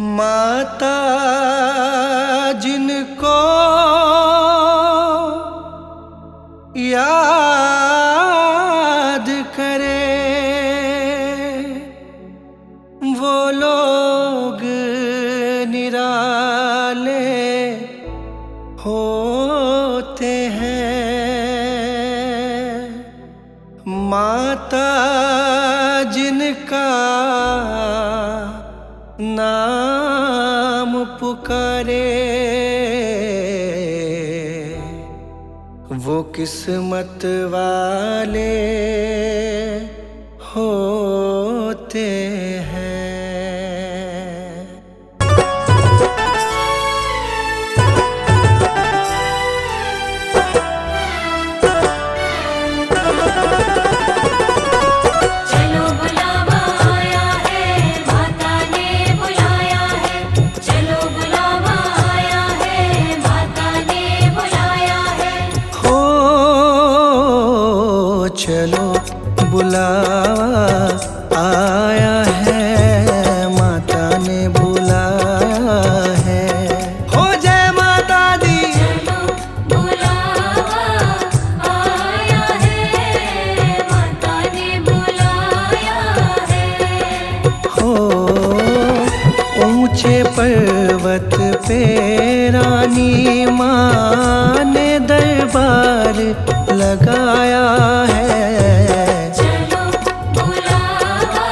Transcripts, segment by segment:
माता जिनको याद करे वो लोग निराले होते हैं। माता जिनका नाम पुकारे वो किस्मत वाले होते हैं। चलो बुलावा आया है, माता ने बुलाया है। हो जय माता दी। चलो बुलावा आया है, माता ने बुलाया है। हो ऊंचे पर्वत पे रानी माँ ने दरबार लगाया है। चलो बुलावा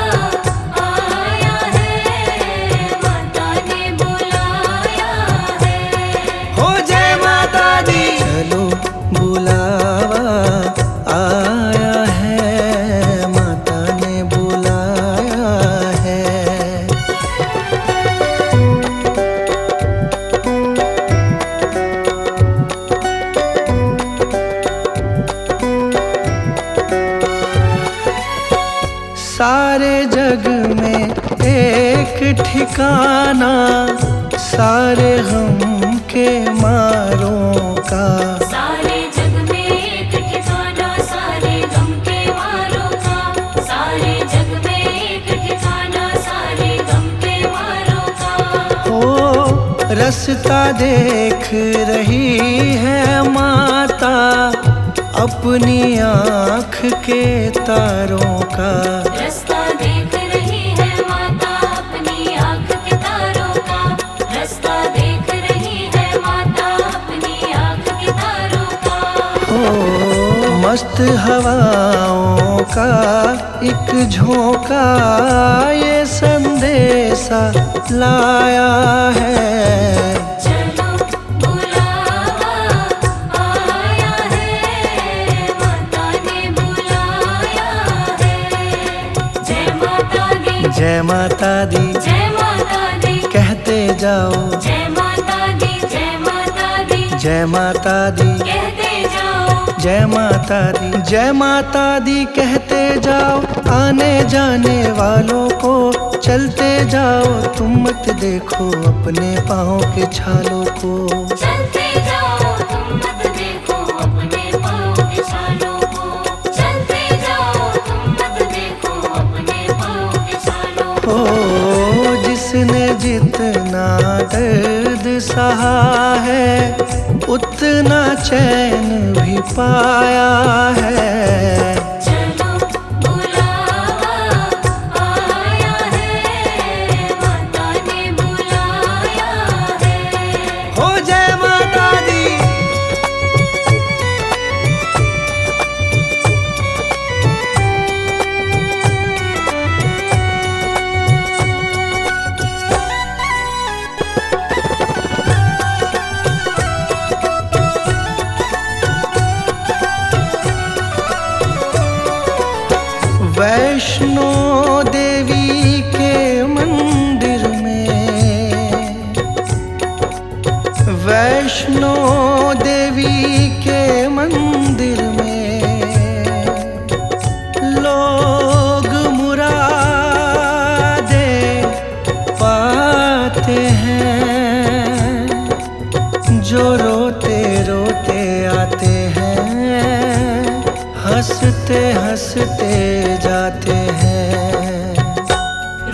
आया है, माता ने बुलाया है। हो जय माता दी। चलो बुलावा आया है, माता ने बुलाया है। सारे जग में एक ठिकाना सारे गम के मारों का। सारे जग में एक ठिकाना सारे गम के मारों का। सारे जग में एक ठिकाना सारे गम के मारों का। हो रास्ता देख रही है माता अपनी आँख के तारों का। रास्ता देख रही है माता अपनी आँख के तारों का। रास्ता देख रही है माता अपनी आँख के तारों का। हो मस्त हवाओं का एक झोंका ये संदेशा लाया है। चलो बुलावा आया है, माता ने बुलाया है। जय माता दी। जय माता दी। जय माता दी। कहते जाओ। जय माता दी। जय माता दी। जय माता दी। कहते जाओ। जय माता दी। जय माता दी कहते जाओ। आने जाने वालों को चलते जाओ, तुम मत देखो अपने पाँव के छालों को। चलते जाओ तुम मत देखो अपने पाँव के छालों को। चलते जाओ तुम मत देखो अपने पाँव के छालों को। हो जिसने जितना दर्द सहा है उतना चैन भी पाया है। चलो बुलावा आया है, माता ने बुलाया है। हो जय माता दी। वैष्णो देवी के मंदिर में, वैष्णो देवी के मंदिर में लोग मुरादे पाते हैं। जो रोते रोते आते हैं हंसते हंसते जाते हैं।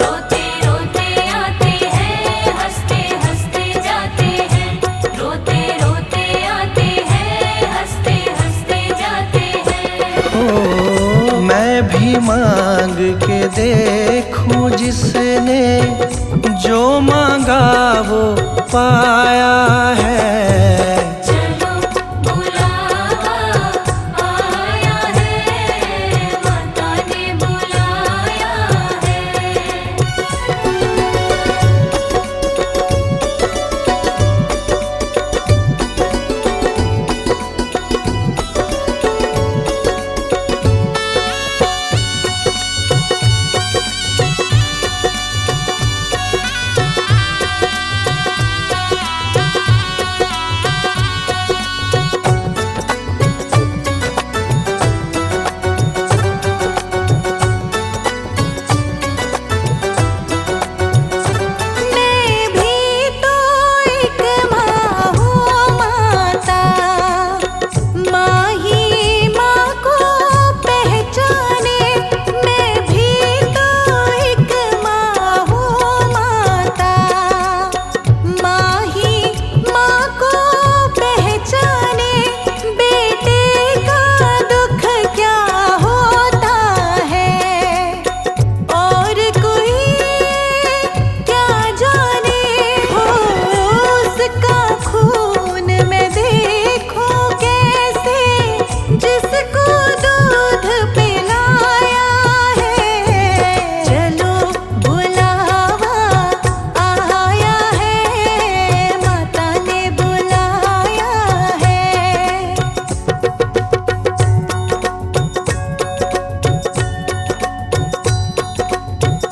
रोते रोते आते हैं देखूं जिसने जो मांगा वो पाया है। चलो बुलावा आया है, माता ने बुलाया है। मैं भी तो एक माँ हूँ माता, माँ ही माँ को पहचाने। मैं भी तो एक माँ हूँ माता, माँ ही माँ को पहचाने। बेटे का दुख क्या होता है और कोई क्या जाने हो। उसका खून मैं देखूं कैसे, जिसको दूध पिलाया है। चलो बुलावा आया है, माता ने बुलाया है।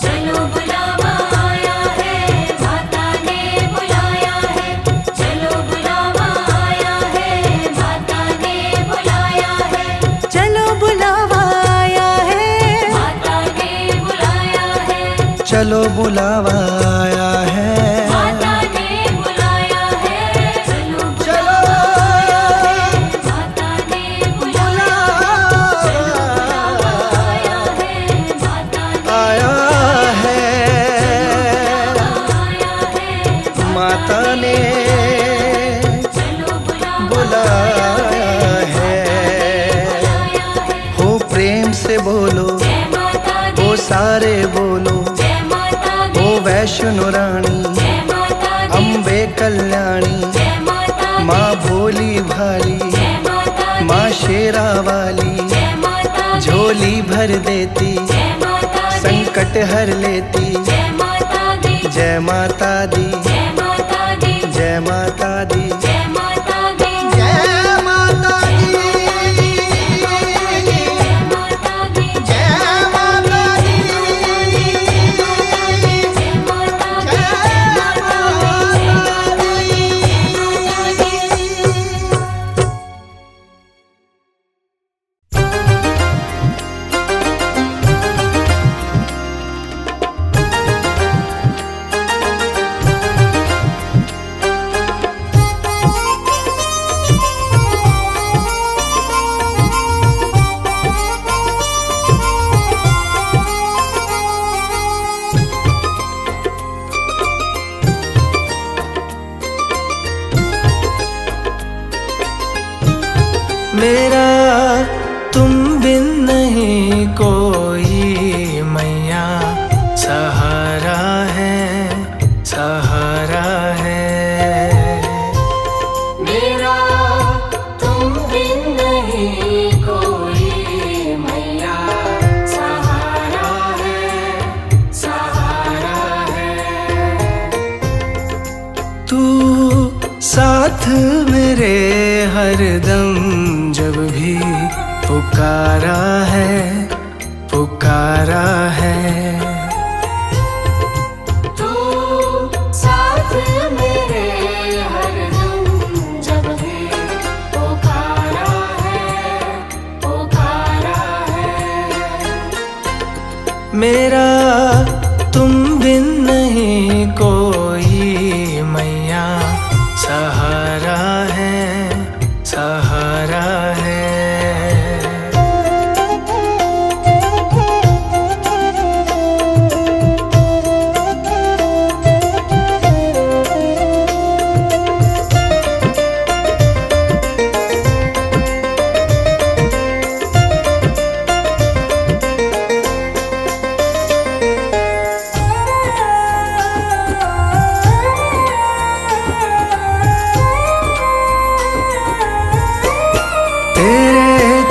चलो बुलावा आया है, माता ने बुलाया है। चलो बुलावा आया है, माता ने बुलाया है। चलो बुलावा आया है, माता ने बुलाया है। चलो बुलावा आया है। माता ने बुलाया है। चलो चलो माता ने बुलाया है। चलो बुलावा आया है, माता ने आया है, आया है। माता ने चलो बुलाया है। हो प्रेम से बोलो, जय माता दी, हो सारे बोलो, जय माता दी, हो वैष्णो रानी, जय माता दी, अम्बे कल्याणी, जय माता दी, माँ भोली भाली, जय माता दी, माँ शेरा वाली, जय माता दी, झोली भर देती, जय माता दी, संकट हर लेती। जय माता दी, जय माता दी, जय माता दी, जय माता दी, जय माता दी, जय माता दी, जय माता दी, जय माता दी, जय माता दी, जय माता मेरा तुम बिन नहीं कोई मैया, सहारा है, सहारा है। मेरा तुम बिन नहीं कोई मैया, सहारा है, सहारा है। तू साथ मेरे हरदम, जब भी पुकारा है, पुकारा है। तू साथ मेरे हरदम, जब भी पुकारा है, पुकारा है। मेरा तुम बिन नहीं कोई मैया, सहारा है, सहारा है।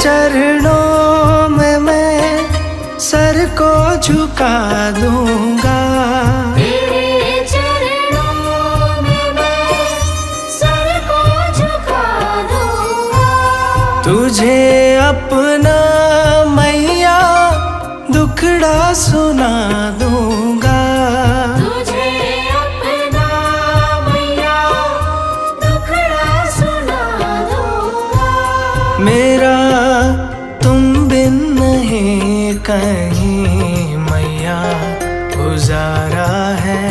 चरणों में मैं सर को झुका दूंगा। तेरे चरणों में मैं सर को झुका दूंगा। तुझे अपना मैया दुखड़ा सुना दूंगा। तुझे अपना मैया दुखड़ा सुना दूंगा। मेरा तुम बिन नहीं कहीं मैया गुजारा है,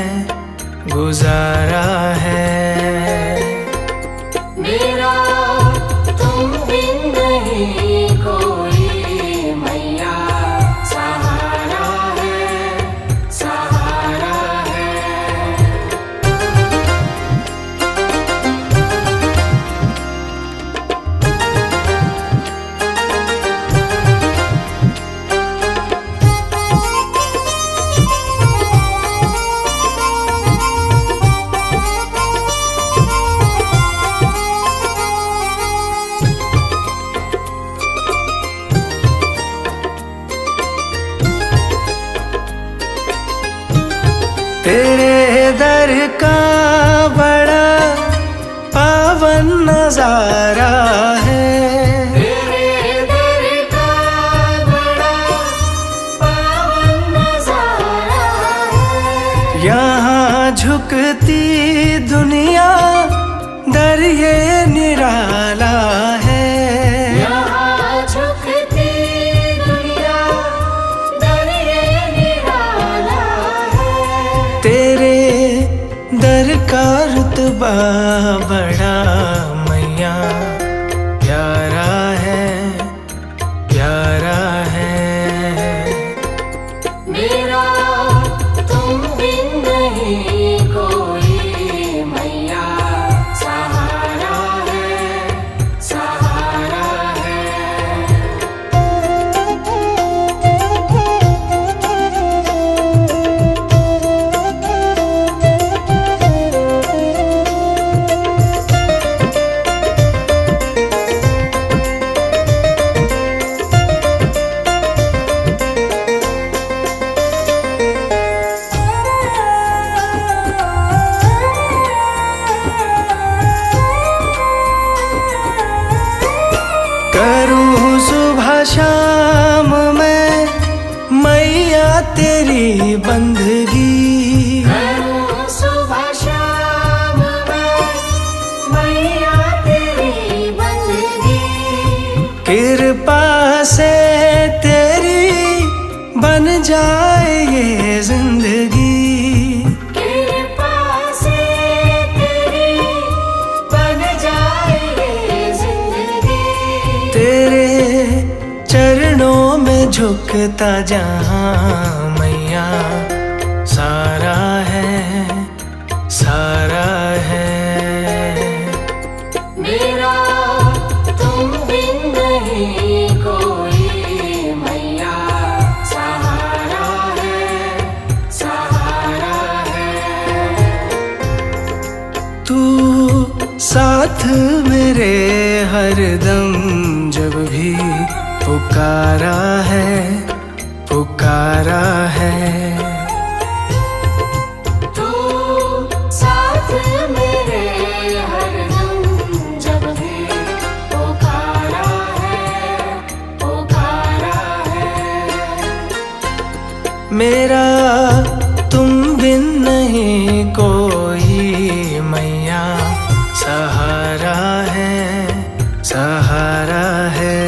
गुजारा है। मेरा तुम बिन नहीं कोई मैया सहारा है, सहारा है। तेरे दर का बड़ा पावन नजारा है। तेरे दर का बड़ा पावन नजारा है। यहाँ झुकती दुनिया दर ये निराला है। यहाँ झुकती दुनिया दर ये निराला है। तेरे दर का रुतबा बड़ा मैया प्यारा है, प्यारा है। मेरा तुम बिन नहीं कोई मैया सहारा है, सहारा है। करूँ सुबह शाम मैं मैया तेरी बंदगी। करूं सुबह शाम मैं मैया तेरी बंदगी। कृपा से तेरी बन जाए ये जिंदगी। कृपा से तेरी बन जाए ये जिंदगी। तेरे चरणों में झुकता जहाँ मैया सारा है, सारा है। मेरा तुम बिन नहीं कोई मैया सहारा है, सहारा है। तू साथ मेरे हरदम जब भी पुकारा है, पुकारा है। तू साथ मेरे हरदम जब भी पुकारा है, पुकारा है। मेरा तुम बिन नहीं कोई मैया सहारा है, सहारा है।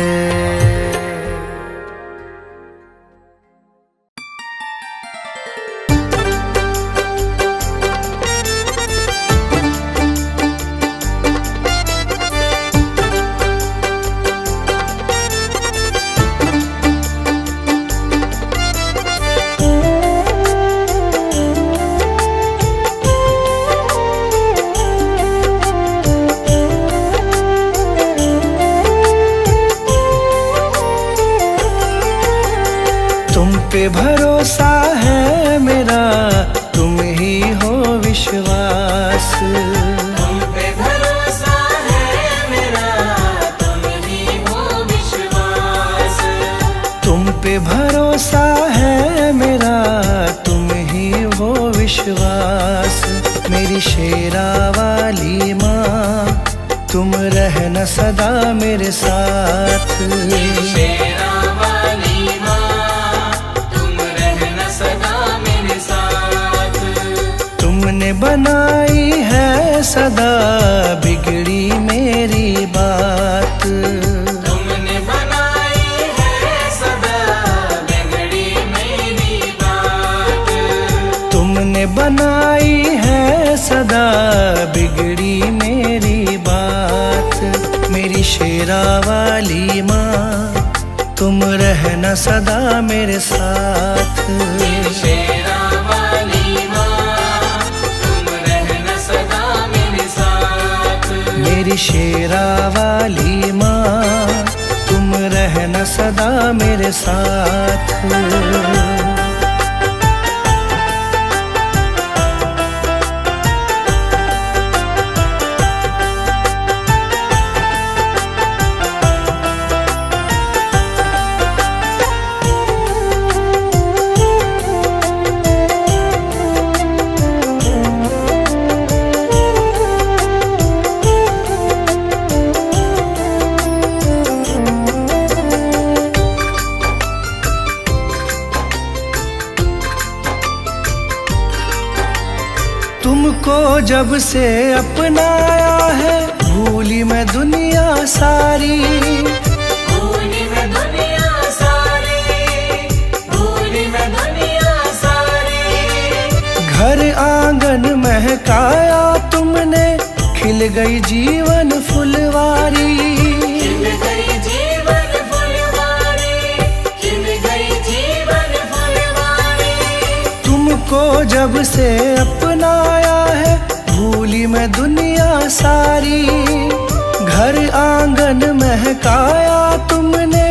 पे भरोसा है मेरा, तुम ही हो विश्वास। तुम पे भरोसा है मेरा, तुम ही हो विश्वास। विश्वास। मेरी शेरा वाली माँ तुम रहना सदा मेरे साथ। शेरा वाली माँ तुम रहना सदा मेरे साथ। तुमने बनाई है सदा बिगड़ी मेरी बात। तुमने बनाई है सदा बिगड़ी मेरी बात। तुमने बनाई है सदा बिगड़ी मेरी बात। मेरी शेरा वाली माँ तुम रहना सदा मेरे साथ। शेरा वाली माँ तुम रहना सदा मेरे साथ। मेरी शेरा वाली माँ तुम रहना सदा मेरे साथ। तुमको जब से अपनाया है भूली मैं दुनिया सारी। भूली मैं दुनिया सारी। भूली मैं दुनिया सारी। घर आंगन महकाया तुमने खिल गई जीवन फुलवारी। खिल गई जीवन फुलवारी। खिल गई जीवन फुलवारी। तुमको जब से अपनाया है भूली मैं दुनिया सारी। घर आंगन महकाया तुमने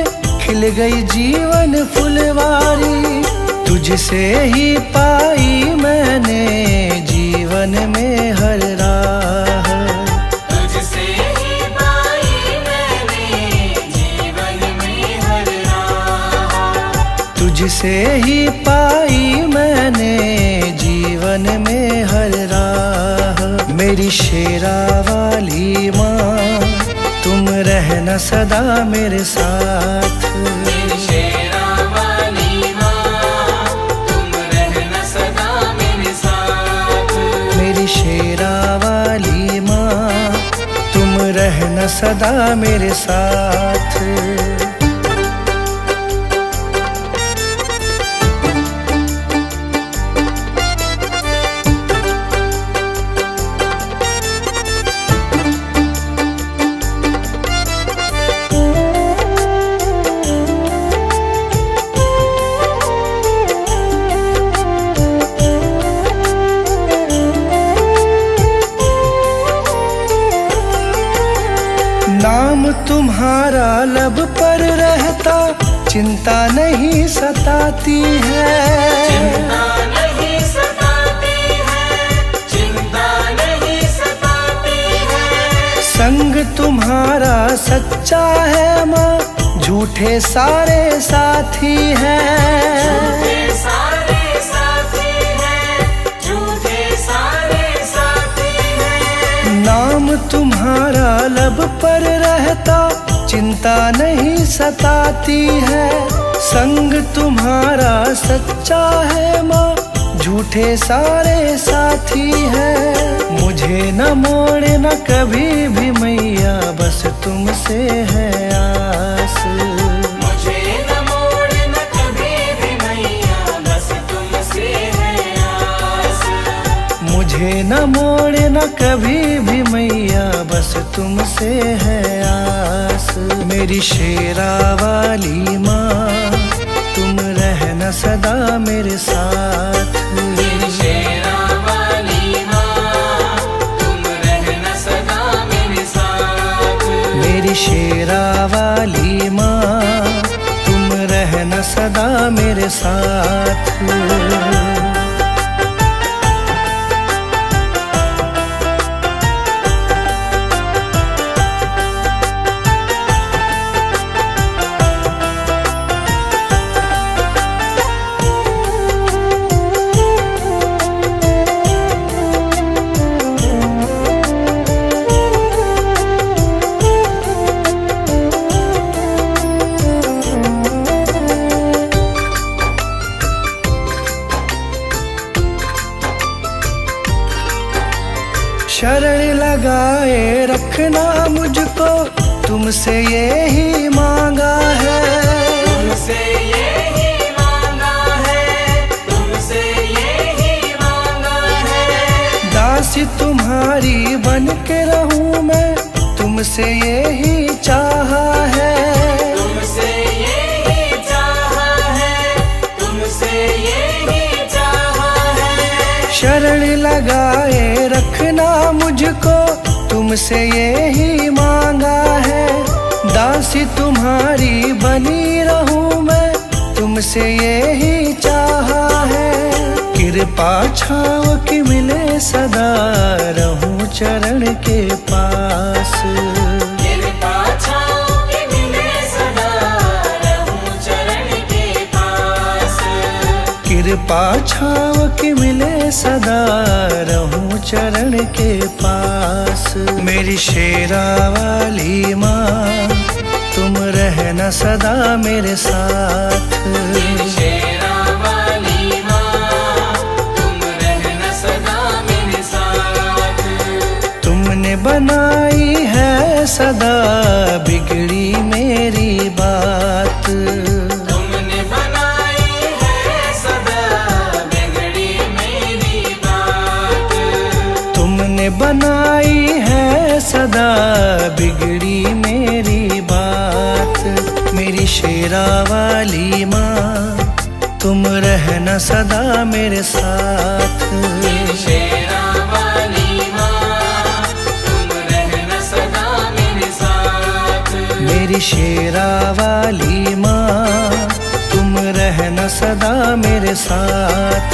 खिल गई जीवन फुलवारी। तुझसे ही पाई मैंने जीवन में हर राह। तुझसे ही पाई मैंने जीवन में हर राह। तुझसे ही पाई मैंने जीवन में हर राह। मेरी शेरा वाली माँ तुम रहना सदा मेरे साथ। मेरी शेरा वाली माँ तुम रहना सदा मेरे साथ। मेरी शेरा वाली माँ तुम रहना सदा मेरे साथ। नाम तुम्हारा लब पर रहता चिंता नहीं सताती है। चिंता नहीं सताती है। चिंता नहीं सताती है। संग तुम्हारा सच्चा है माँ झूठे सारे साथी हैं। झूठे सारे साथी हैं। झूठे सारे साथी हैं। नाम तुम्हारा लब पर रहता चिंता नहीं सताती है। संग तुम्हारा सच्चा है माँ झूठे सारे साथी हैं। मुझे न मोड़े न कभी भी मैया बस तुमसे है आस। मुझे न मोड़े न कभी भी मैया बस तुमसे है आस। मुझे न मोड़े न कभी भी मैया बस तुमसे है आस। मेरी शेरा वाली माँ तुम रहना सदा मेरे साथ। मेरी शेरा वाली माँ तुम रहना सदा मेरे साथ। मेरी शेरा वाली माँ तुम रहना सदा मेरे साथ। शरण लगाए रखना मुझको, तुमसे यही मांगा है। तुमसे यही मांगा है, तुमसे यही मांगा है। दासी तुम्हारी बन के रहूं मैं, तुमसे यही चाहा है। तुमसे यही चाहा है, तुमसे यही चाहा है। शरण लगाए रखना मुझको, तुमसे यही मांगा है। दासी तुम्हारी बनी रहूं मैं, तुमसे यही चाहा है। कृपा छाँव की मिले सदा, रहूं चरण के पास। कृपा छाँव की मिले सदा, रहूं चरण के पास। कृपा छाँव की मिले सदा, रहूं चरण के पास। मेरी शेरा वाली माँ, तुम रहना सदा मेरे साथ। मेरी शेरा वाली माँ, तुम रहना सदा मेरे साथ। तुमने बनाई है सदा बिगड़ी मेरी बात। तुमने बनाई है सदा बिगड़ी मेरी बात। तुमने बनाई है सदा बिगड़ी मेरी बात। मेरी शेरा वाली माँ, तुम रहना सदा मेरे साथ। मेरी शेरा वाली माँ, तुम रहना सदा मेरे साथ। मेरी शेरा वाली माँ, तुम रहना सदा मेरे साथ।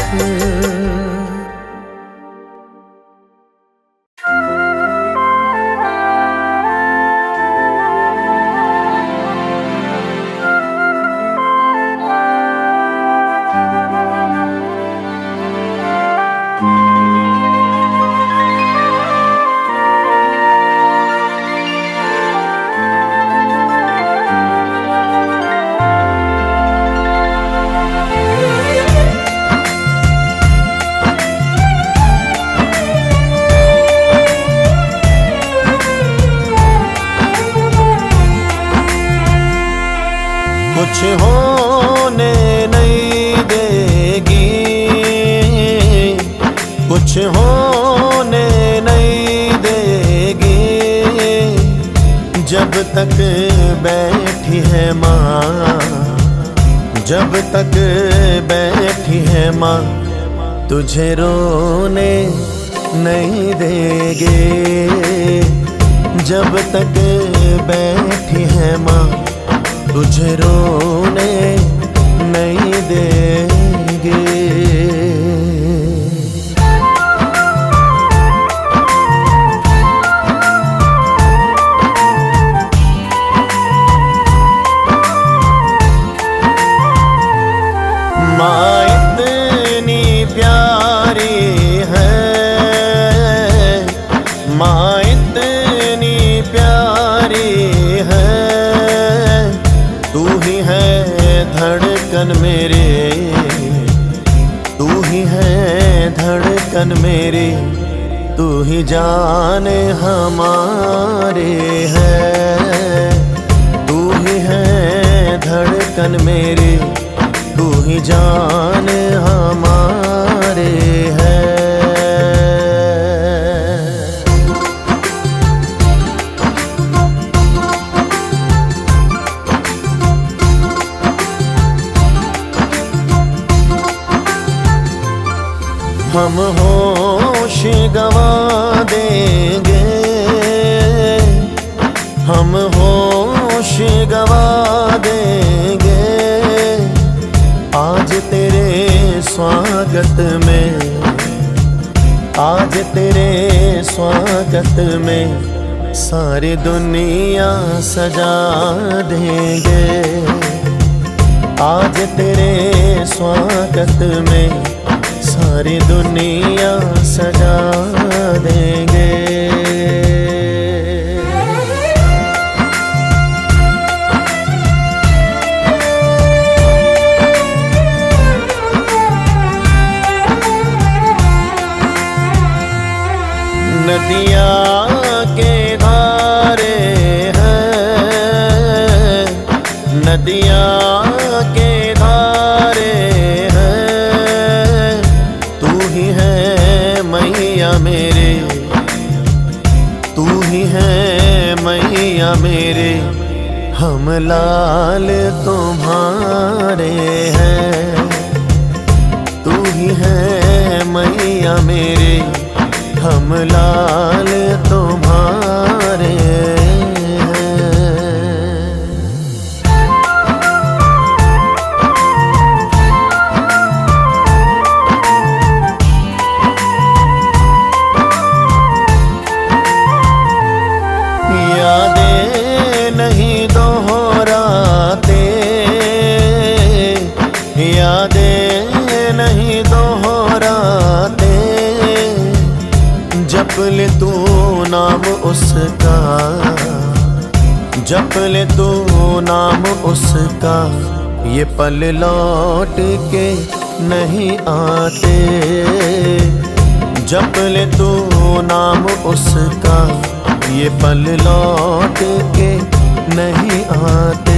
कुछ होने नहीं देगी, कुछ होने नहीं देगी। जब तक बैठी है माँ, जब तक बैठी है माँ, तुझे रोने नहीं देगी। जब तक बैठी है माँ, तुझे रोने नहीं देंगे। माँ इतनी प्यारी है, माँ इतनी प्यारी है। तू ही है धड़कन मेरे, तू ही है धड़कन मेरी। तू ही जाने हमारे है, तू ही है धड़कन मेरी। तू ही जाने हमारे है। हम होश गवा देंगे, हम होश गवा देंगे। आज तेरे स्वागत में, आज तेरे स्वागत में सारी दुनिया सजा देंगे। आज तेरे स्वागत में सारी दुनिया सजा देंगे। नदियाँ के धारे हैं, नदियाँ के धारे हैं, तू ही है मैया मेरे, तू ही है मैया मेरे, हम लाल तुम्हारे हैं, तू ही है मैया मेरे, हम लाल तुम्हारे हैं। यादें नहीं दोहराते, यादें नहीं दोहराते, जप ले तू नाम उसका, जप ले तू नाम उसका, ये पल लौट के नहीं आते, जप ले तू नाम उसका, ये पल लौट के नहीं आते।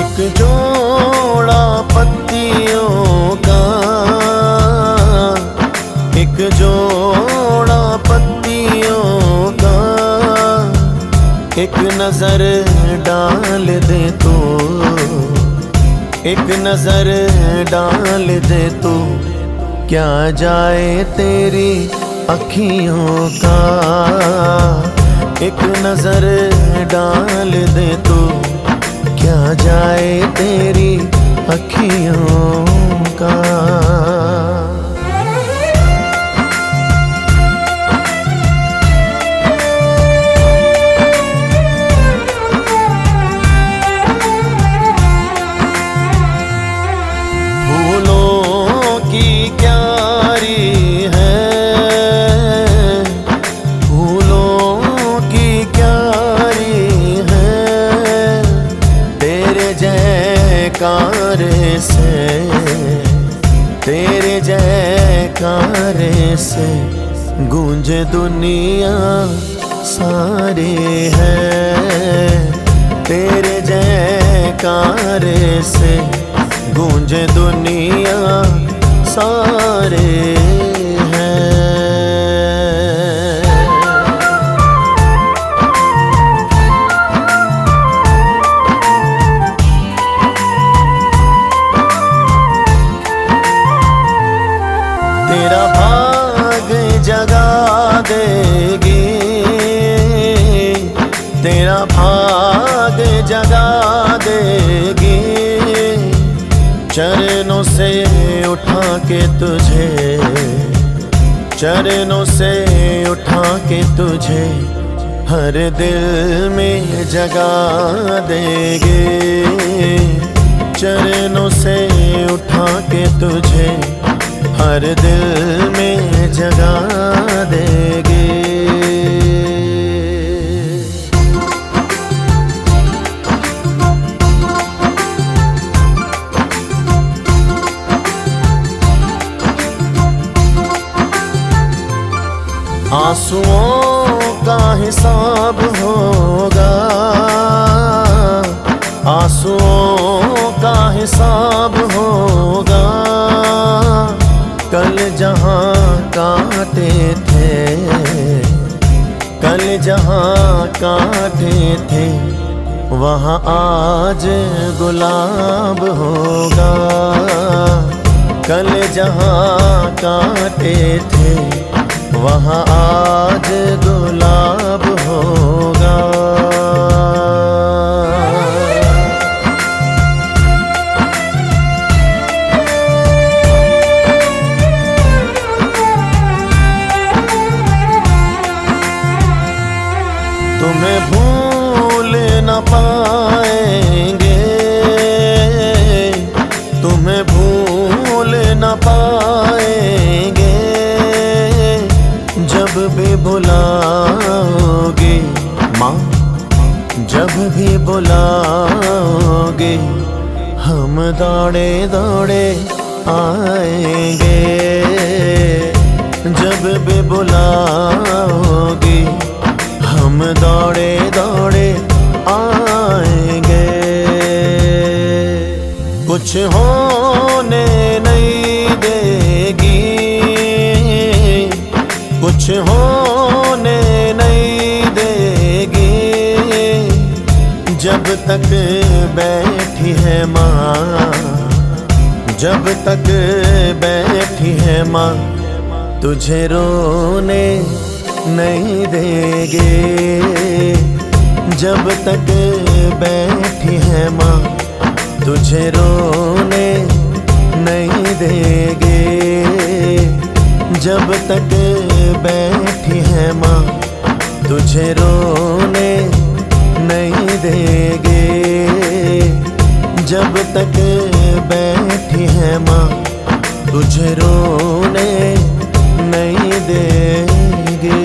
एक जोड़ा पत्तियों का, एक जोड़ा पत्तियों का, एक नजर डाल दे तू, एक नजर डाल दे तू, क्या जाए तेरी अखियों का, एक नजर डाल दे तू, क्या जाए तेरी अखियों का। फूलों की क्यारी है, फूलों की क्यारी है, तेरे जयकारे से, तेरे जयकारे से गूंजे दुनिया सारी है, तेरे जयकारे से गूंजे दुनिया सारे हैं। तेरा भाग जगा देगी, तेरा भाग जगा देगी, चरणों से उठा के तुझे, चरणों से उठा के तुझे, हर दिल में जगा देगी, चरणों से उठा के तुझे, हर दिल में जगा देगी। आंसुओं का हिसाब होगा, आंसुओं का हिसाब होगा, कल जहाँ काटे थे, कल जहाँ काटे थे, वहाँ आज गुलाब होगा, कल जहाँ काटे थे, वहाँ आज गुलाब होगा। तुम्हें भूल न पाएंगे, तुम्हें भूल न पाएंगे, जब भी बुलाओगे माँ, जब भी बुलाओगे हम दौड़े दौड़े आएंगे। जब भी बुलाओगे हम दौड़े दौड़े आएंगे। कुछ होने नहीं देगी, कुछ होने नहीं देगी, जब तक बैठी है माँ, जब तक बैठी है माँ, तुझे रोने नहीं देगे। जब तक बैठी है माँ, तुझे रोने नहीं देगे। जब तक बैठी है माँ, तुझे रोने नहीं देगे। जब तक बैठी है माँ, तुझे रोने नहीं देगे।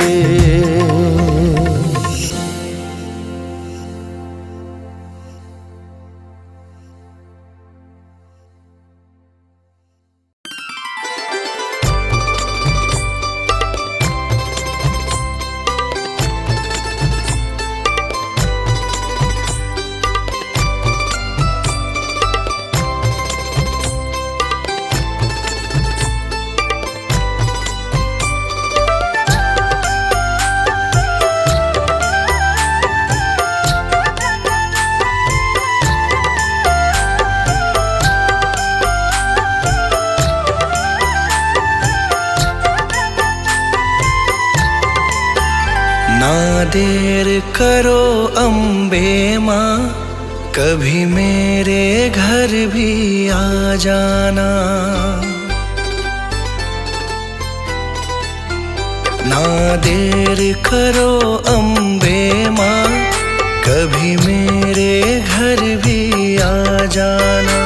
ना देर करो अम्बे माँ, कभी मेरे घर भी आ जाना। ना देर करो अम्बे माँ, कभी मेरे घर भी आ जाना।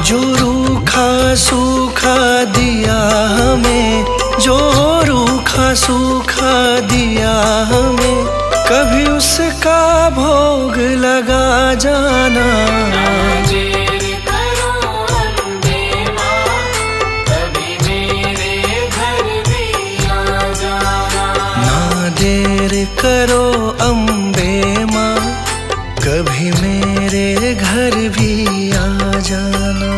जो रूखा सूखा दिया हमें, जो रूखा सूखा दिया हमें, कभी उसका भोग लगा जाना। ना देर करो अम्बे माँ, कभी मेरे घर भी आ जाना।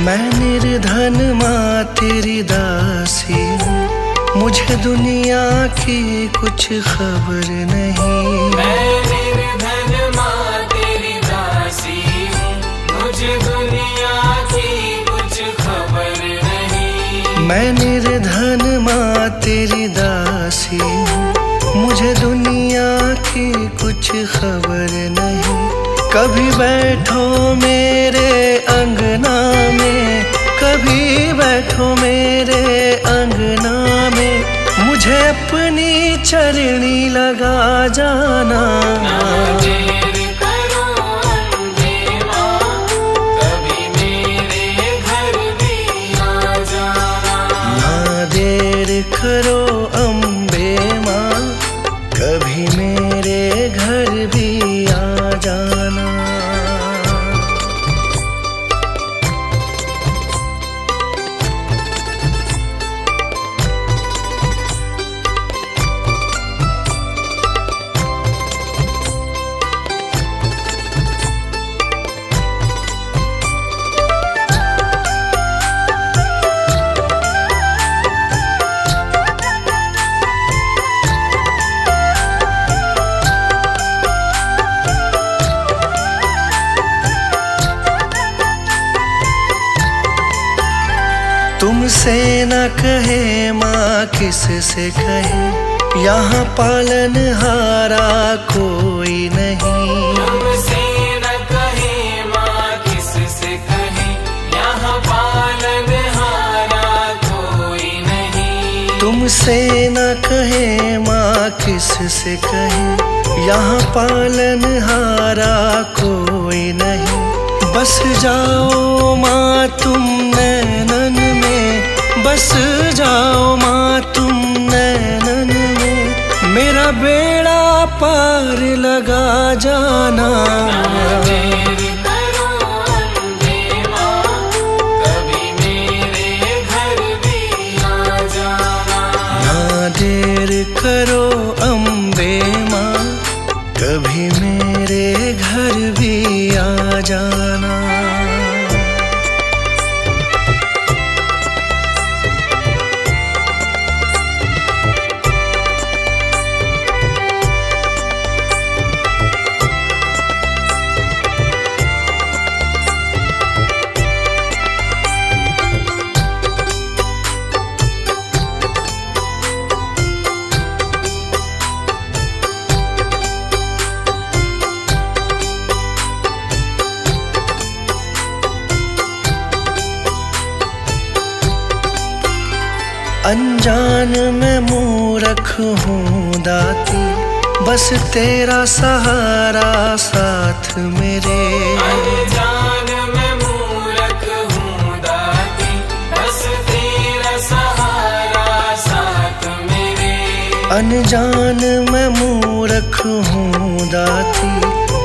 मैं निर्धन माँ तेरी दासी हूँ, मुझे दुनिया की कुछ खबर नहीं। मैं निर्धन माँ तेरी दासी हूँ, मुझे दुनिया की कुछ खबर नहीं। मैं निर्धन माँ तेरी दासी हूँ, मुझे दुनिया की कुछ खबर नहीं। कभी बैठो मेरे अंगना में, कभी बैठो मेरे अंगना में, मुझे अपनी चरनी लगा जाना। ना देर करो अम्बे माँ, कभी मेरे घर भी आ जाना। ना देर करो अम्बे माँ, कभी मेरे घर भी आ जाना। तुमसे न कहे माँ किससे कहे, यहाँ पालनहारा कोई नहीं। तुमसे न कहे माँ किससे कहे, यहाँ पालनहारा कोई नहीं। तुमसे न कहे माँ किससे कहे, यहाँ पालनहारा कोई नहीं। बस जाओ माँ तुम नैनन में, बस जाओ माँ तुम नैनन में, मेरा बेड़ा पार लगा जाना। देर करो अम्बे माँ, कभी मेरे घर भी आ जाना। ना देर करो अम्बे माँ, कभी मेरे घर भी आ जाना। अनजान में मूर्ख हूँ दाती, बस तेरा सहारा साथ मेरे। अनजान में मूर्ख हूँ दाती, बस तेरा सहारा साथ मेरे। अनजान में मूर्ख हूँ दाती,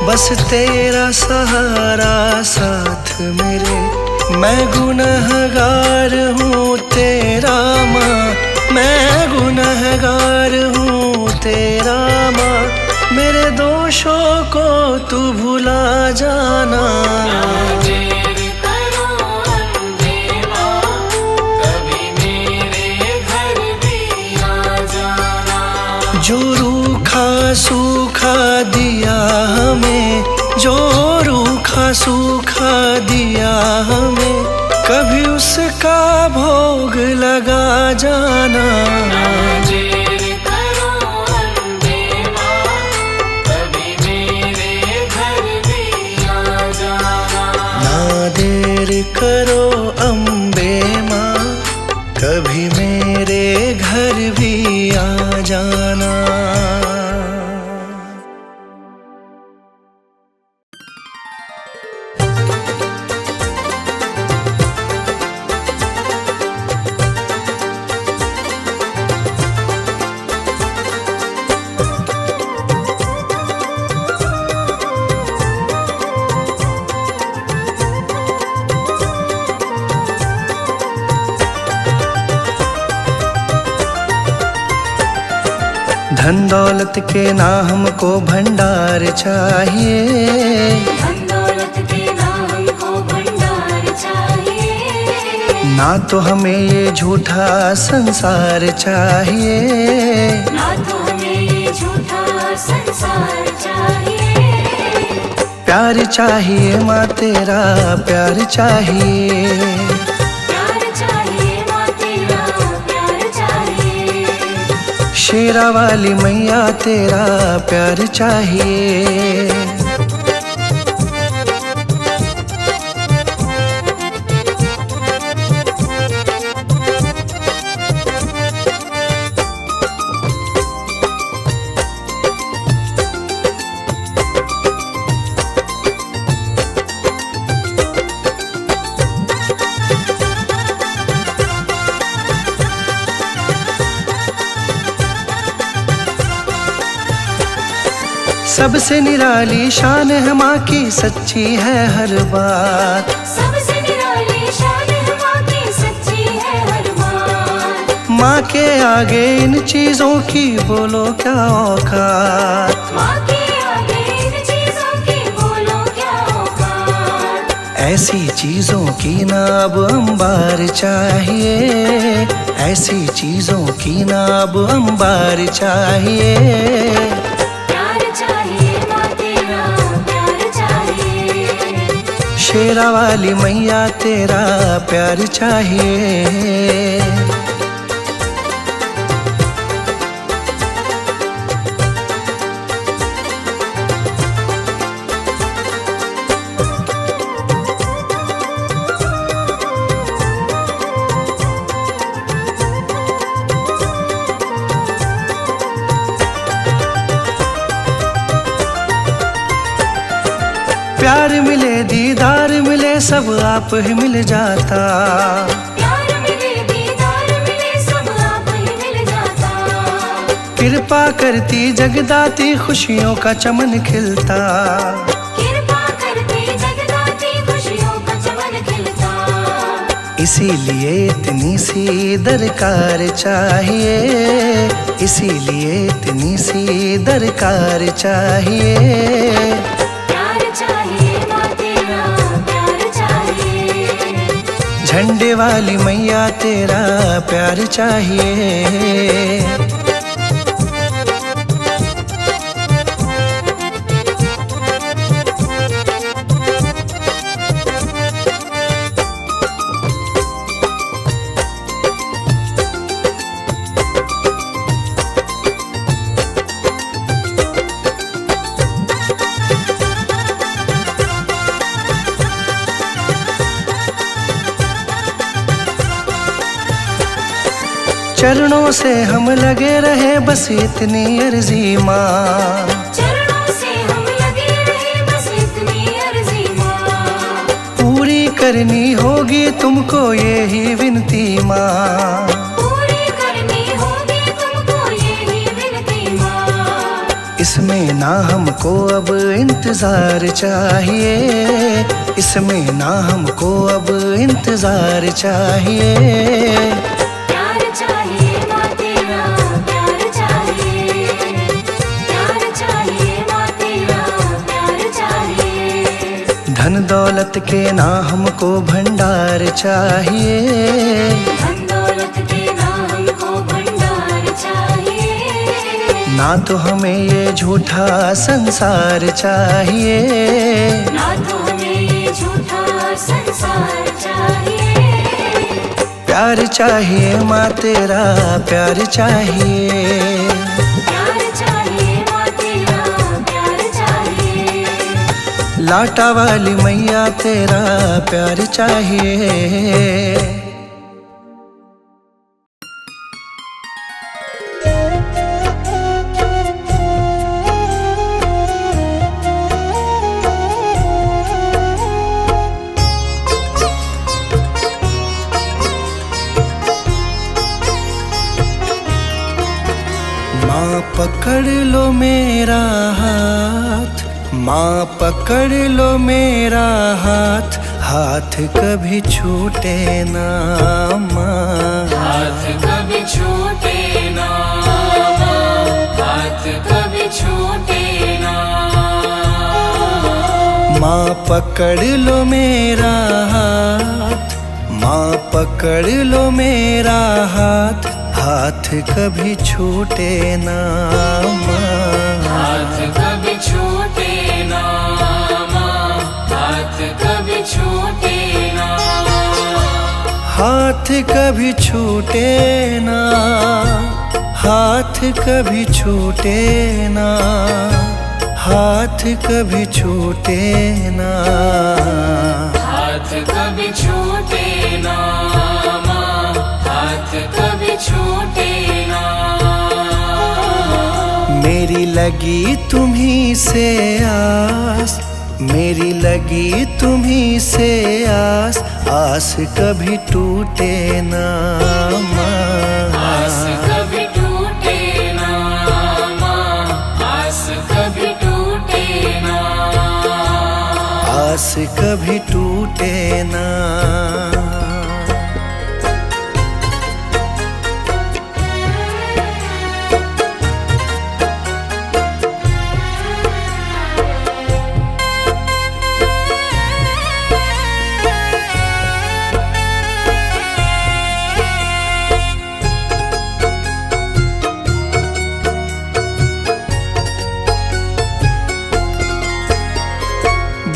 बस तेरा सहारा साथ मेरे। मैं गुनहगार हूँ तेरा माँ, मैं गुनहगार हूँ तेरा माँ, मेरे दोषों को तू भुला जाना। देर करो अम्बे माँ, कभी मेरे घर भी आ जाना। जो रूखा सूखा दिया हमें, जो रूखा सूखा दिया हमें, कभी उसका भोग लगा जाना। देर करो अम्बे माँ, कभी मेरे घर भी आ जाना। ना देर करो अम्बे माँ, कभी मेरे घर भी आ जाना। धन दौलत के ना हमको भंडार चाहिए, धन दौलत के ना हमको भंडार चाहिए। ना तो हमें ये झूठा संसार चाहिए। ना तो हमें ये झूठा संसार चाहिए। प्यार चाहिए माँ तेरा प्यार चाहिए, प्यार चाहिए माँ तेरा प्यार चाहिए। शेरा वाली मैया तेरा प्यार चाहिए। सबसे निराली शान है माँ की, सच्ची है हर बात। सबसे निराली शान है माँ की, सच्ची है हर बात। माँ के आगे इन चीजों की बोलो क्या औकात। माँ के आगे इन चीजों की बोलो क्या औकात। ऐसी चीजों की ना अब अंबार चाहिए, ऐसी चीजों की ना अब अंबार चाहिए। प्यार चाहिए माँ तेरा प्यार चाहिए। शेर शेरा वाली मैया तेरा प्यार चाहिए। प्यार मिले दीदार मिले सब आप ही मिल जाता। प्यार मिले दीदार मिले सब आप ही मिल जाता। कृपा करती जगदाती खुशियों का चमन खिलता। कृपा करती जगदाती खुशियों का चमन खिलता। इसीलिए इतनी सी दरकार चाहिए, इसीलिए इतनी सी दरकार चाहिए। झंडे वाली मैया तेरा प्यार चाहिए। चरणों से हम लगे रहे बस इतनी अर्जी माँ। चरणों से हम लगे रहे बस इतनी अर्जी माँ। पूरी करनी होगी तुमको यही विनती माँ। पूरी करनी होगी तुमको यही विनती माँ। इसमें ना हमको अब इंतजार चाहिए, इसमें ना हमको अब इंतजार चाहिए। धन दौलत के ना हमको भंडार चाहिए। धन दौलत के ना हमको भंडार चाहिए। ना तो हमें ये झूठा संसार चाहिए। ना तो हमें ये झूठा संसार चाहिए। प्यार चाहिए माँ तेरा प्यार चाहिए। लाटा वाली मैया तेरा प्यार चाहिए। माँ पकड़ लो मेरा हाथ, माँ पकड़ लो मेरा हाथ, हाथ कभी छूटे ना माँ। हाथ कभी छूटे ना माँ, हाथ कभी छूटे ना। माँ पकड़ लो मेरा हाथ, माँ पकड़ लो मेरा हाथ, हाथ कभी छूटे ना माँ। हाथ कभी छूटे ना माँ, हाथ कभी छूटे ना। हाथ कभी छूटे ना, हाथ कभी छूटे ना, हाथ कभी छूटे ना। हाथ कभी छूटे ना माँ, हाथ कभी छूटे ना। मेरी लगी तुम्हीं से आस, मेरी लगी तुम्हीं से आस, आस कभी टूटे ना माँ। आस कभी टूटे ना माँ, आस कभी टूटे ना। आस कभी टूटे ना।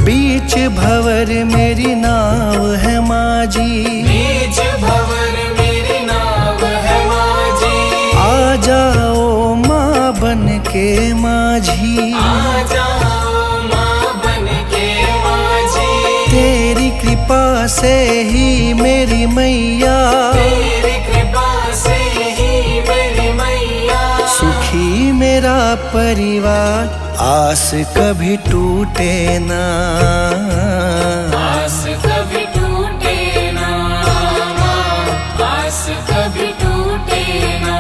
बीच भंवर मेरी नाव है माझी, बीच भंवर मेरी नाव है माझी। आ जाओ माँ बन के माझी, आ जाओ माँ बन के माझी। तेरी कृपा से ही मेरी मैया, तेरी कृपा से ही मेरी मैया। सुखी मेरा परिवार, आस कभी टूटे ना, आस कभी टूटे ना माँ, आस कभी टूटे ना।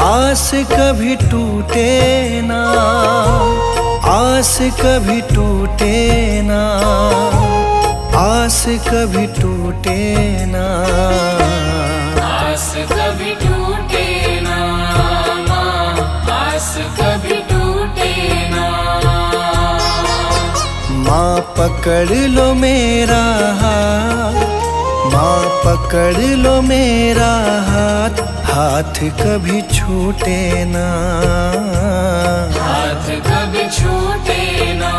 आस कभी टूटे ना, आस कभी टूटे ना, आस कभी टूटे ना, आस कभी टूटे ना माँ, आस कभी टूटे ना। माँ पकड़ लो मेरा हाथ, माँ पकड़ लो मेरा हाथ, हाथ कभी छूटे ना, हाथ कभी छूटे ना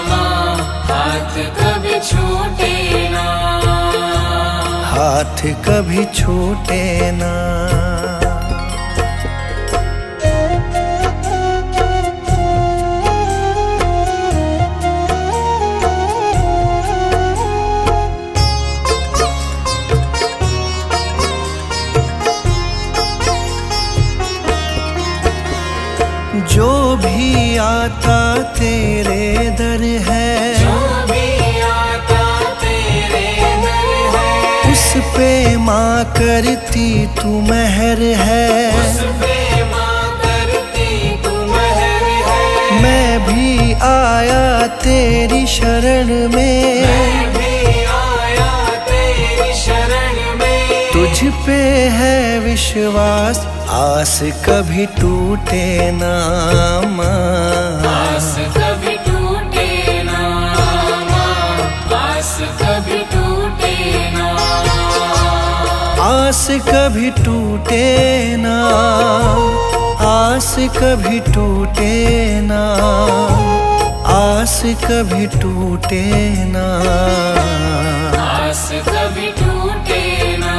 माँ, हाथ कभी छूटे ना। हाथ कभी छूटे ना। जो भी आता तेरे दर है, जो भी आता तेरे दर है, उस पे माँ करती तू मेहर है। उस पे माँ करती तू मेहर है। मैं भी आया तेरी शरण में, मैं भी आया तेरी शरण में। तुझ पे है विश्वास, आस कभी टूटे ना माँ, आस कभी टूटे ना माँ, आस कभी टूटे ना। आस कभी टूटे ना, आस कभी टूटे ना, आस कभी टूटे ना, आस कभी टूटे ना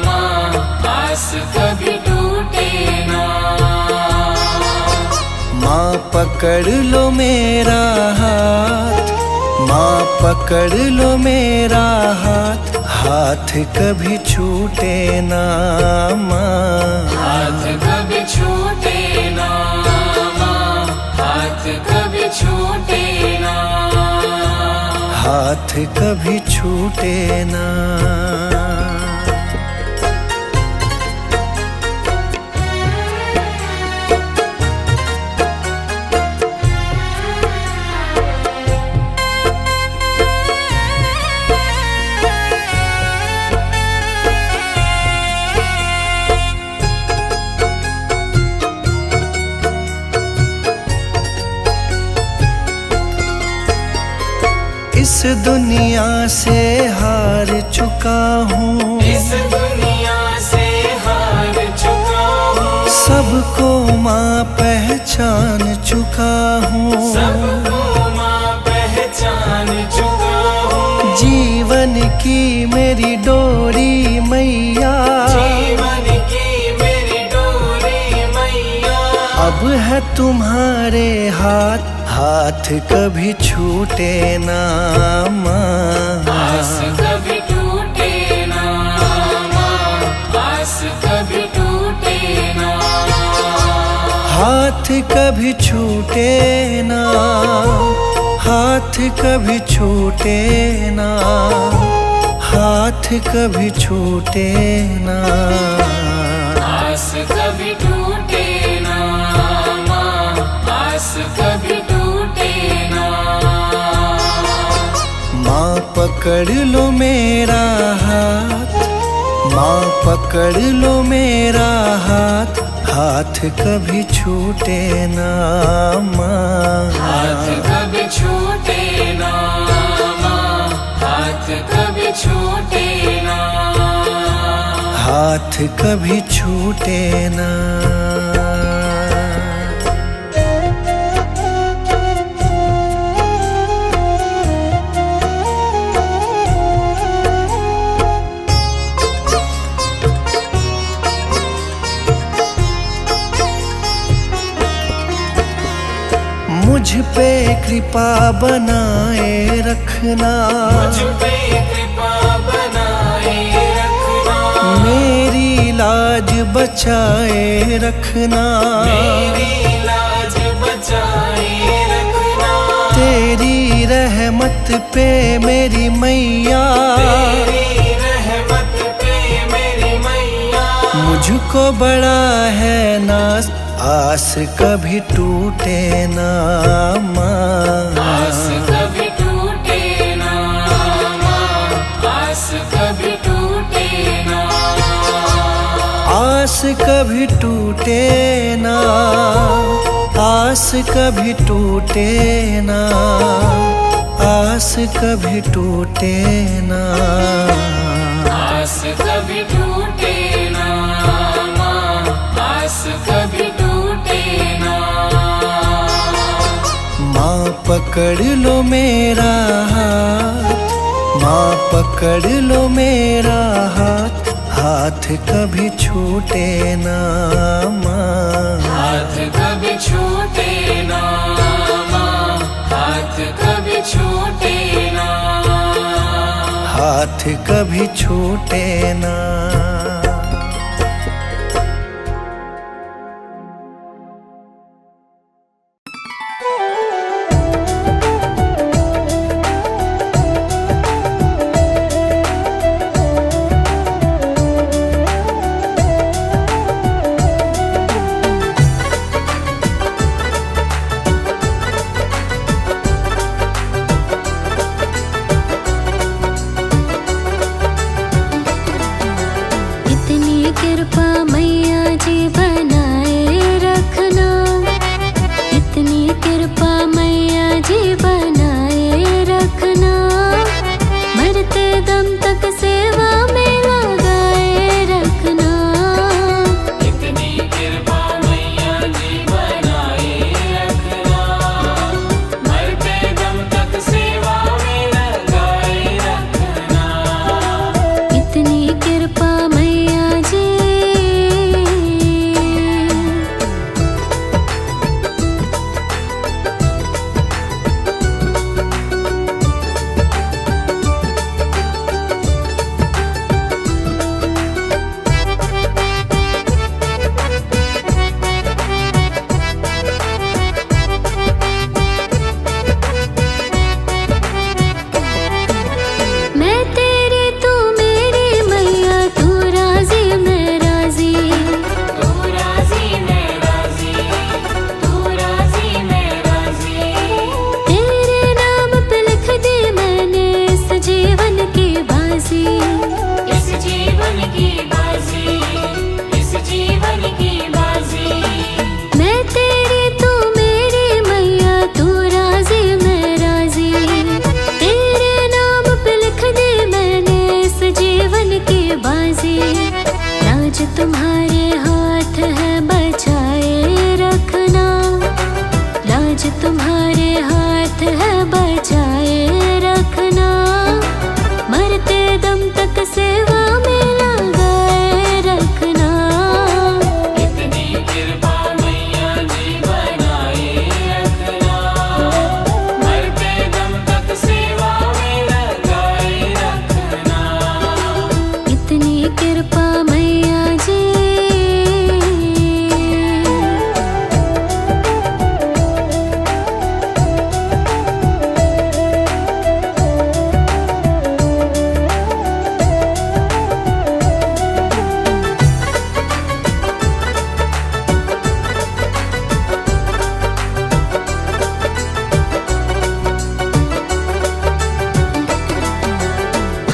माँ, आस कभी टूटे ना। माँ पकड़ लो मेरा हाथ, माँ पकड़ लो मेरा हाथ, हाथ कभी छूटे ना माँ, हाथ कभी छूटे ना माँ, हाथ कभी छूटे ना। हाथ कभी छूटे ना। इस दुनिया से हार चुका हूँ, इस दुनिया से हार चुका हूँ। सबको माँ पहचान चुका हूँ, सबको माँ पहचान चुका हूँ। जीवन की मेरी डोरी मैया, जीवन की मेरी डोरी मैया। अब है तुम्हारे हाथ, हाथ कभी छूटे ना माँ, आस कभी टूटे ना माँ, आस कभी टूटे ना। हाथ कभी छूटे ना, हाथ कभी छूटे ना, हाथ कभी छूटे ना, आस कभी टूटे ना माँ, आस कभी टूटे ना। माँ पकड़ लो मेरा हाथ, माँ पकड़ लो मेरा हाथ, हाथ कभी छूटे ना माँ, हाथ कभी छूटे ना माँ, हाथ कभी छूटे ना। हाथ कभी छूटे ना। मुझ पे कृपा बनाए रखना, मुझ पे कृपा बनाए रखना, मेरी लाज बचाए रखना, मेरी लाज बचाए रखना, तेरी रहमत पे मेरी मैया, तेरी रहमत पे मेरी मैया, मुझको बड़ा है नाज, आस कभी टूटे ना माँ। आस कभी टूटे ना माँ, आस कभी टूटे ना, आस कभी टूटे ना, आस कभी टूटे ना, आस कभी टूटे ना, आस कभी टूटे ना माँ, आस कभी टूटे ना। माँ पकड़ लो मेरा हाथ, माँ पकड़ लो मेरा हाथ, हाथ कभी छूटे ना माँ। हाथ कभी छूटे ना माँ, हाथ कभी छूटे ना, हाथ कभी छूटे ना। कृपा मैया जी बनाए रखना, इतनी कृपा मैया जी बनाए रखना, मरते दम तक सेवा में लगाए रखना, इतनी कृपा मैया जी बनाए रखना, मरते दम तक सेवा में लगाए रखना, इतनी कृपा मैया जी। मैं तेरी तू मेरी मैया, तू राजी मैं राजी, तू राजी मैं राजी, तू राजी मैं राजी, तेरे नाम पे लिख दी मैंने इस जीवन की बाजी, इस जीवन की बाजी, इस जीवन की बाजी, मैं तेरी तू मेरी मैया, तू राजी मैं राजी, तेरे नाम पे लिख दी मैंने इस जीवन की बाजी, लाज तुम्हारे हाथ है बचाए रखना, लाज तुम्हारे हाथ है बचाए रखना, मरते दम तक सेवा में लगाए रखना, इतनी कृपा मैया जी बनाए रखना, मरते दम तक सेवा में लगाए रखना, इतनी कृपा मैया जी।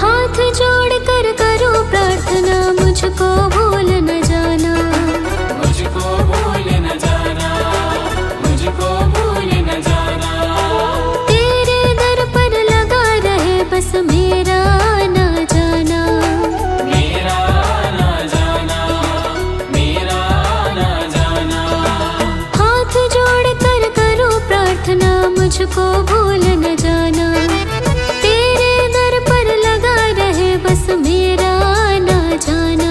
हाथ जोड़ कर करो प्रार्थना, मुझको भूल न जाना, मुझको भूल न जाना, मुझको भूल न जाना, तेरे दर पर लगा रहे बस मेरा ना जाना, मेरा ना जाना, मेरा ना जाना, हाथ जोड़ कर करो प्रार्थना, मुझको भूल न जाना, तेरे दर पर लगा रहे बस मेरा ना जाना,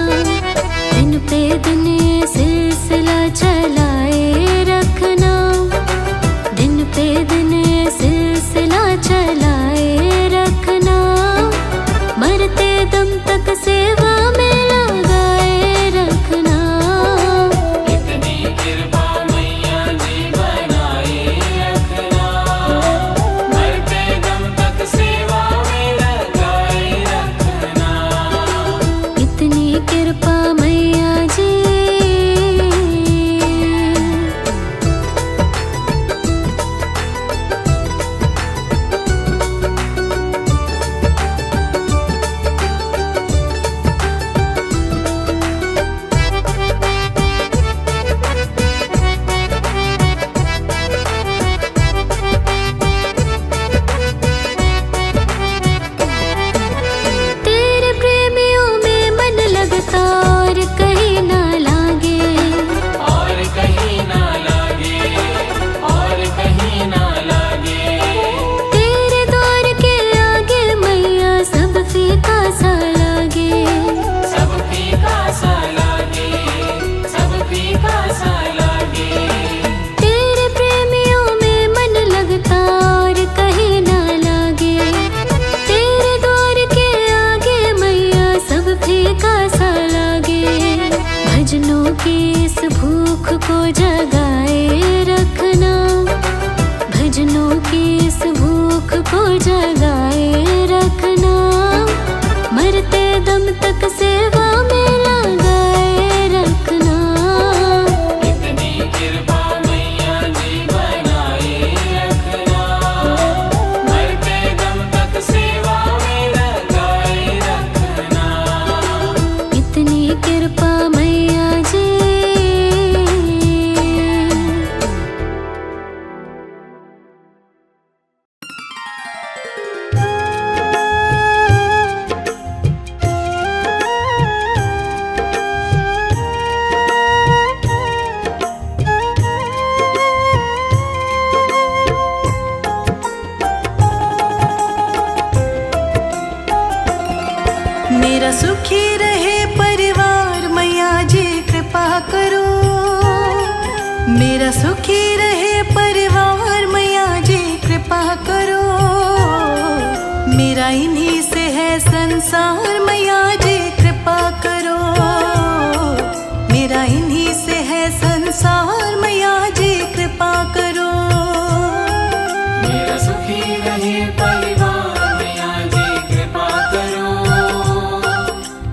दिन पे दिन ये सिलसिला चलाए रखना, दिन पे जगाए रखना, मरते दम तक सेवा में लगाए रखना। इतनी कृपा मैया जी बनाए रखना, मरते दम तक सेवा में लगाए रखना। इतनी कृपा मैया जी। मेरा सुखी रहे परिवार मैया जी कृपा करो, मेरा सुखी रहे परिवार मैया जी कृपा करो। मेरा इन्हीं से है संसार मैया जी कृपा करो, मेरा इन्हीं से है संसार मैया जी कृपा करो। मेरा सुखी रहे परिवार मैया जी कृपा करो,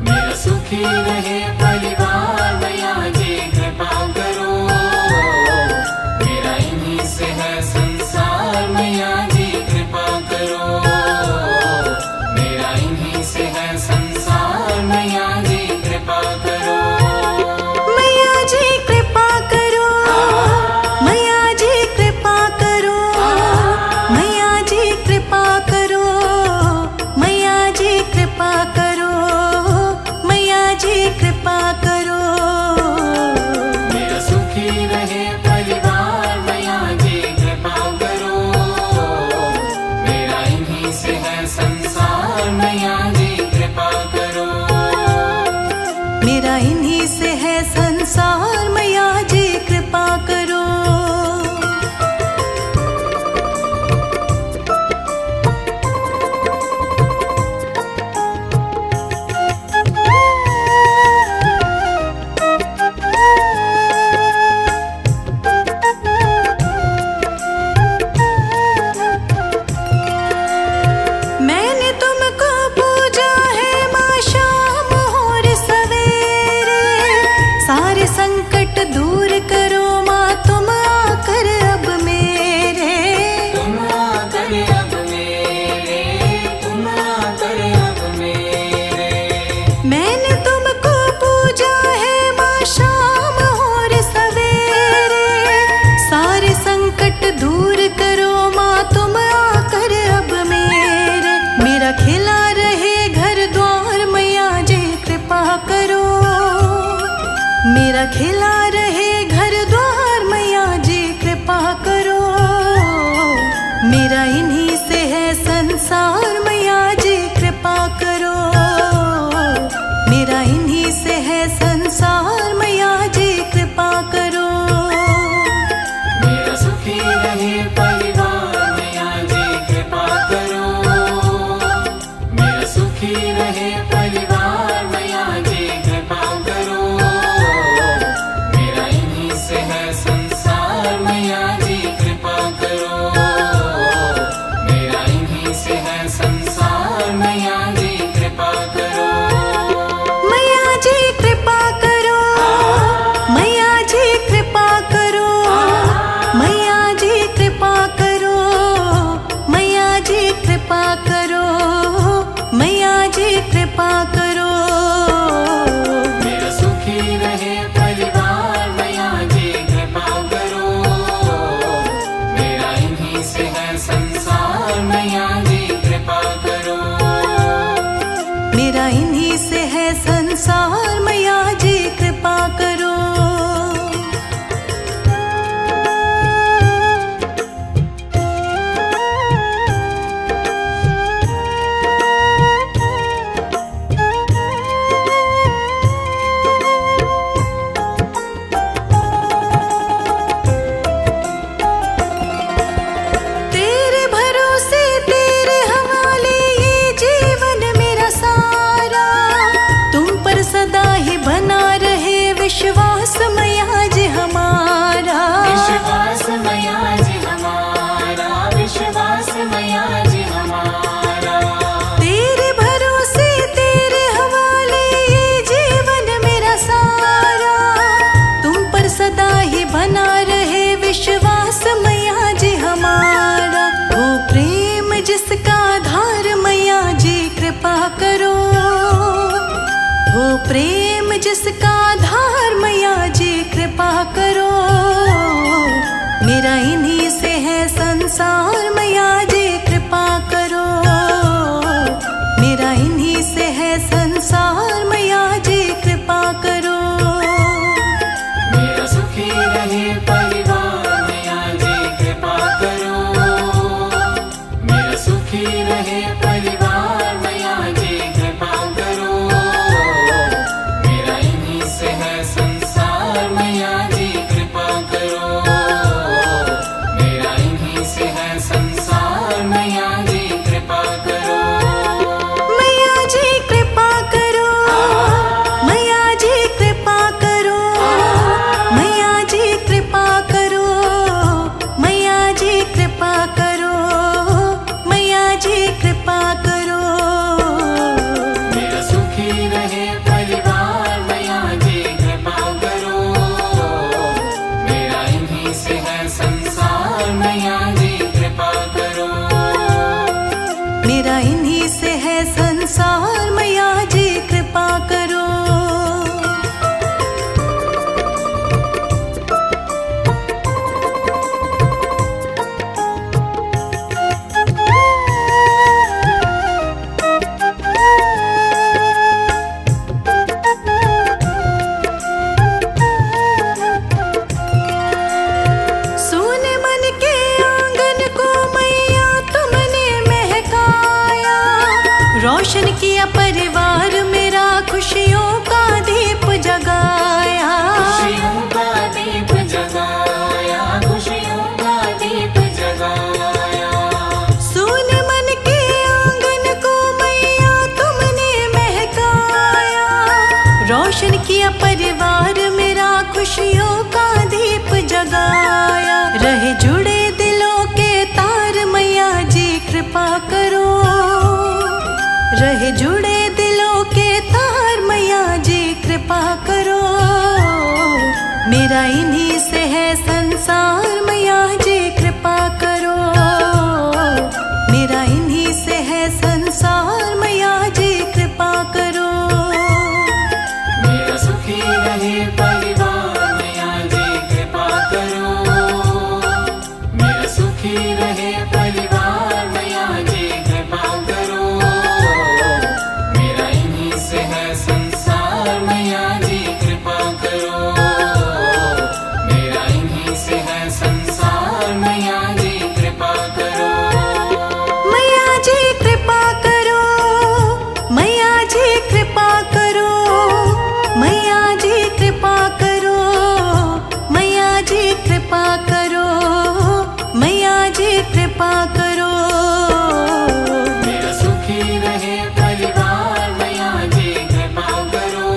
मेरा सुखी रहे परिवार मैया जी कृपा करो। मेरा इन्हीं से है संसार मैया जी कृपा करो, मेरा इन्हीं से है संसार मैया जी कृपा करो। मैया जी कृपा करो, मैया जी कृपा करो, मैया जी कृपा करो, मैया जी कृपा करो, मैया जी कृपा करो। मेरा सुखी रहे परिवार मैया जी कृपा करो, मेरा इन्हीं से है संसार मैया जी कृपा करो। मेरा इन्हीं से है संसार मैया जी कृपा करो। मैंने तुमको पूजा है माँ शाम और सवेरे, सारे संकट दूर करो माँ तुम आकर अब मेरे। तुम आकर अब मेरे, तुम आकर अब मेरे। मैंने तुमको पूजा है माँ शाम और सवेरे, सारे संकट दूर करो माँ तुम आकर अब मेरे। मेरा खिला रहे घर द्वार मैया जी कृपा करो, मेरा खिला रहे घर द्वार मैया जी कृपा करो। मेरा इन्हीं से है संसार मैया जी कृपा करो, मेरा इन्हीं से है संसार मैया जी कृपा करो। मेरा सुखी रहे परिवार मैया जी कृपा करो, मेरा सुखी रहे परिवार मैया जी कृपा करो। मेरा इन्हीं से है संसार मैया जी कृपा करो, मेरा इन्हीं से है संसार मैया जी कृपा करो। मैया जी कृपा करो, मैया जी कृपा करो, मैया जी कृपा करो, मैया जी कृपा करो, मैया जी कृपा करो। मेरा सुखी रहे परिवार मैया जी कृपा करो, मेरा इन्हीं से है संसार मैया जी कृपा करो। मेरा इन्हीं से है संसार मैया जी कृपा करो। मैया जी हमारा, वो प्रेम जिसका धार मैया जी कृपा करो, वो प्रेम जिसका धार मैया जी कृपा करो। मेरा इन्हीं से है संसार मैया जी कृपा करो, मेरा इन्हीं से है संसार मैया जी कृपा करो। मेरा सुखी रहे परिवार मैया जी कृपा करो, मेरा सुखी रहे परिवार मैया जी कृपा करो। मेरा इन्हीं से है संसार मैया जी कृपा करो, मेरा इन्हीं से है संसार मैया जी कृपा करो। मैया जी कृपा करो, मैया जी कृपा करो, मैया जी कृपा करो, मैया जी कृपा करो, मैया जी कृपा करो। मेरा सुखी रहे परिवार मैया जी कृपा करो, मेरा इन्हीं से है संसार मैया जी कृपा करो। मेरा इन्हीं से है संसार मैया जी कृपा करो। सोने मन के आंगन को मैया तुमने महकाया, रोशन किया परिवार मेरा, खुशियों का दीप जगाया। खुशियों का दीप जगाया, खुशियों का दीप जगाया। सोने मन के आंगन को मैया तुमने महकाया, रोशन किया परिवार मेरा, खुशियों का दीप जगाया। रहे जुड़े दिलों के तार मैया जी कृपा करो, रहे जुड़े दिलों के तार मैया जी कृपा करो। मेरा इन्हीं से है संसार मैया जी कृपा करो, मेरा इन्हीं से है संसार मैया जी कृपा करो। मेरा सुखी रहे परिवार मैया जी कृपा करो, मेरा सुखी रहे परिवार मैया जी कृपा करो। मेरा इन्हीं से है संसार मैया जी कृपा करो, मेरा इन्हीं से है संसार मैया जी कृपा करो। मैया जी कृपा करो, मैया जी कृपा करो, मैया जी कृपा करो, मैया जी कृपा करो, मैया जी कृपा करो। मेरा सुखी रहे परिवार मैया जी कृपा करो,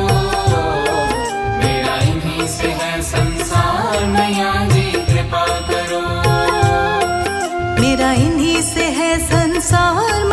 मेरा इन्हीं से है संसार मैया जी कृपा करो। मेरा इन्हीं से है संसार